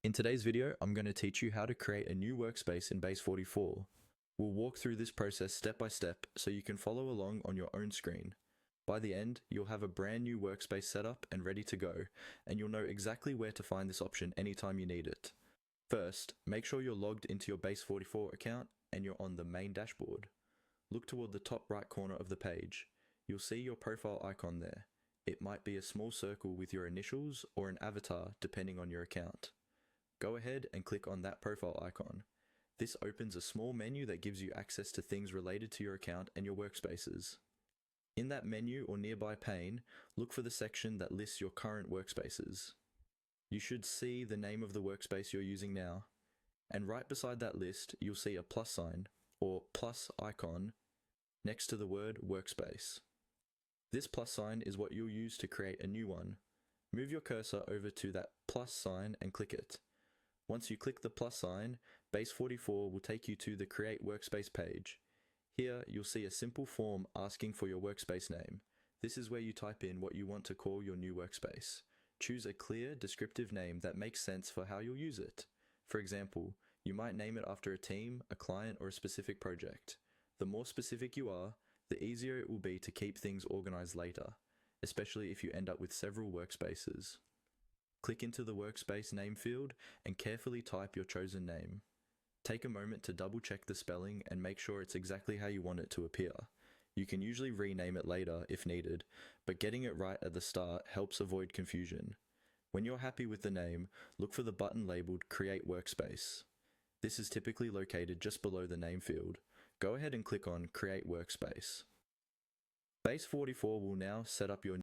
In today's video, I'm going to teach you how to create a new workspace in Base44. We'll walk through this process step by step so you can follow along on your own screen. By the end, you'll have a brand new workspace set up and ready to go, and you'll know exactly where to find this option anytime you need it. First, make sure you're logged into your Base44 account and you're on the main dashboard. Look toward the top right corner of the page. You'll see your profile icon there. It might be a small circle with your initials or an avatar depending on your account. Go ahead and click on that profile icon. This opens a small menu that gives you access to things related to your account and your workspaces. In that menu or nearby pane, look for the section that lists your current workspaces. You should see the name of the workspace you're using now, and right beside that list, you'll see a plus sign, or plus icon, next to the word workspace. This plus sign is what you'll use to create a new one. Move your cursor over to that plus sign and click it. Once you click the plus sign, Base44 will take you to the Create Workspace page. Here, you'll see a simple form asking for your workspace name. This is where you type in what you want to call your new workspace. Choose a clear, descriptive name that makes sense for how you'll use it. For example, you might name it after a team, a client, or a specific project. The more specific you are, the easier it will be to keep things organized later, especially if you end up with several workspaces. Click into the workspace name field and carefully type your chosen name. Take a moment to double check the spelling and make sure it's exactly how you want it to appear. You can usually rename it later if needed, but getting it right at the start helps avoid confusion. When you're happy with the name, look for the button labeled Create Workspace. This is typically located just below the name field. Go ahead and click on Create Workspace. Base44 will now set up your